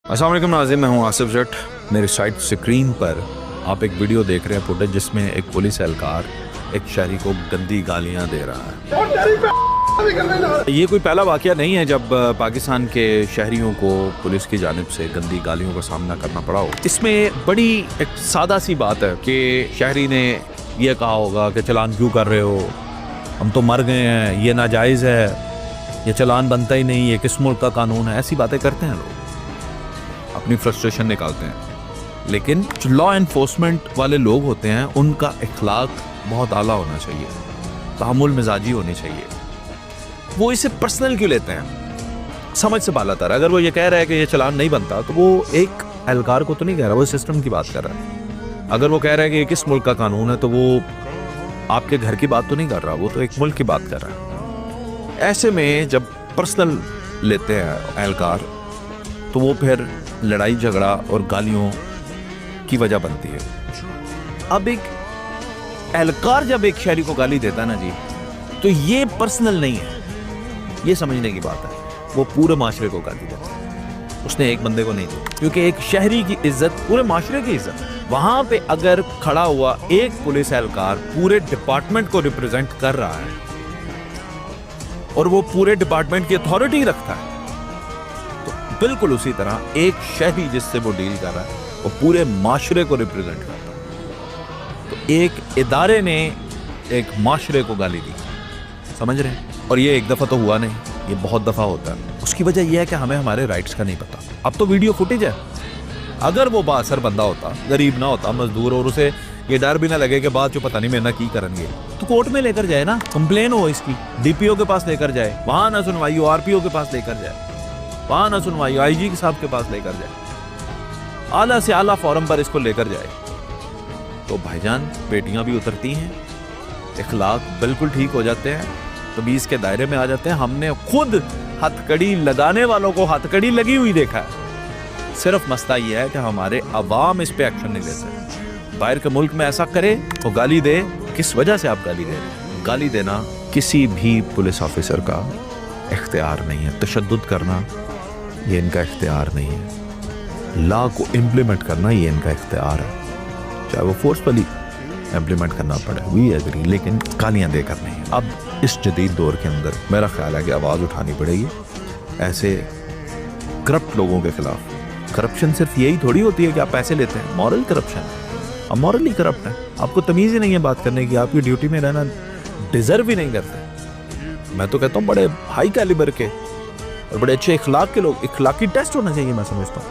अस्सलाम वालेकुम नाज़रीन, मैं हूं आसिफ जट। मेरी साइड स्क्रीन पर आप एक वीडियो देख रहे हैं फुटेज जिसमें एक पुलिस एहलकार एक शहरी को गंदी गालियां दे रहा है। ये कोई पहला वाक़या नहीं है जब पाकिस्तान के शहरियों को पुलिस की जानिब से गंदी गालियों का सामना करना पड़ा हो। इसमें बड़ी एक सादा सी बात है कि शहरी ने यह कहा होगा कि चलान क्यों कर रहे हो, हम तो मर गए हैं, ये नाजायज़ है, ये चलान बनता ही नहीं, ये किस मुल्क का कानून है। ऐसी बातें करते हैं लोग, अपनी फ्रस्ट्रेशन निकालते हैं। लेकिन जो लॉ एनफोर्समेंट वाले लोग होते हैं उनका इखलाक बहुत आला होना चाहिए, तहम्मुल मिजाजी होनी चाहिए। वो इसे पर्सनल क्यों लेते हैं, समझ से बालातर। अगर वो ये कह रहा है कि ये चलान नहीं बनता तो वो एक एहलकार को तो नहीं कह रहा, वो सिस्टम की बात कर रहा है। अगर वो कह रहा है कि ये किस मुल्क का कानून है तो वो आपके घर की बात तो नहीं कर रहा, वो तो एक मुल्क की बात कर रहा है। ऐसे में जब पर्सनल लेते हैं एहलकार तो वो फिर लड़ाई झगड़ा और गालियों की वजह बनती है। अब एक एहलकार जब एक शहरी को गाली देता है ना जी, तो ये पर्सनल नहीं है, ये समझने की बात है। वो पूरे माशरे को गाली देता है, उसने एक बंदे को नहीं दी, क्योंकि एक शहरी की इज्जत पूरे माशरे की इज्जत है। वहां पे अगर खड़ा हुआ एक पुलिस एहलकार पूरे डिपार्टमेंट को रिप्रेजेंट कर रहा है और वो पूरे डिपार्टमेंट की अथॉरिटी रखता है, बिल्कुल उसी तरह एक शहरी जिससे वो डील कर रहा है वो पूरे माशरे को रिप्रेजेंट करता है। तो एक इदारे ने एक माशरे को गाली दी, समझ रहे हैं। और ये एक दफ़ा तो हुआ नहीं, ये बहुत दफ़ा होता है। उसकी वजह यह है कि हमें हमारे राइट्स का नहीं पता। अब तो वीडियो फुटेज है, अगर वो बासर बंदा होता, गरीब ना होता, मजदूर, और उसे ये डर भी ना लगे कि बात जो पता नहीं मेरे ना की करेंगे, तो कोर्ट में लेकर जाए ना, कंप्लेन हो इसकी, डीपीओ के पास लेकर जाए, वहां ना सुनवाई हो, आरपीओ के पास लेकर जाए, वहां ना सुनवाई, आईजी साहब के पास लेकर जाए, आला से आला फोरम पर इसको लेकर जाए। तो भाईजान बेटियां भी उतरती हैं, इखलाक बिल्कुल ठीक हो जाते हैं, तमीज के दायरे में आ जाते हैं। हमने खुद हथकड़ी लगाने वालों को हथकड़ी लगी हुई देखा है। सिर्फ मसला यह है कि हमारे अवाम इस पे एक्शन नहीं लेते। बाहर के मुल्क में ऐसा करे तो गाली दे, किस वजह से आप गाली दे रहे हैं? गाली देना किसी भी पुलिस ऑफिसर का इख्तियार नहीं है, तशद्दुद करना ये इनका इख्तियार नहीं है, लॉ को इम्प्लीमेंट करना ये इनका इख्तियार है, चाहे वो फोर्सफुली इम्प्लीमेंट करना पड़े, वी एग्री, लेकिन गालियां देकर नहीं। अब इस जदीद दौर के अंदर मेरा ख्याल है कि आवाज़ उठानी पड़ेगी ऐसे करप्ट लोगों के खिलाफ। करप्शन सिर्फ यही थोड़ी होती है कि आप पैसे लेते हैं, मॉरल करप्शन है, आप मॉरली करप्ट हैं, आपको तमीज़ ही नहीं है बात करने की, आपकी ड्यूटी में रहना डिजर्व ही नहीं करते। मैं तो कहता हूँ बड़े हाई कैलिबर के और बड़े अच्छे इखलाक के लोग, इखलाकी टेस्ट होना चाहिए, मैं समझता हूँ।